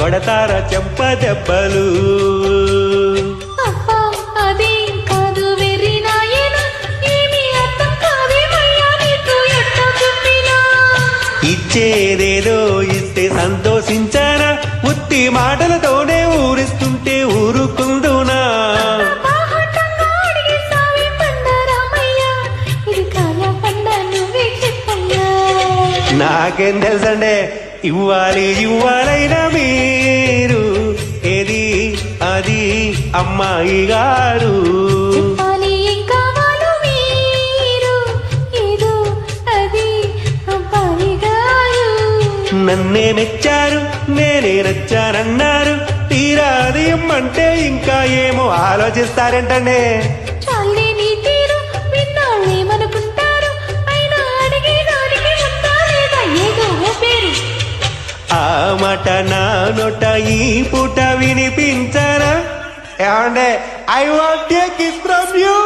కొడతారా చెంప దెబ్బలు. ఇచ్చేదేదో ఇస్తే సంతోషించారా, ఉత్తి మాటలతోనే ఊరిస్తుంటే ఊరుకుందునా. నాకేం తెలుసండే ఇవ్వాలి ఇవ్వాలైనా మీరు ఏది అది అమ్మాయి గారు. నన్నే మెచ్చారు నేనే నచ్చారన్నారు, తీరాది ఇమ్మంటే ఇంకా ఏమో ఆలోచిస్తారేంటండే. ఆ మాట నా నోట ఈ పూట వినిపించరా ఏమండే, I want to kiss from you.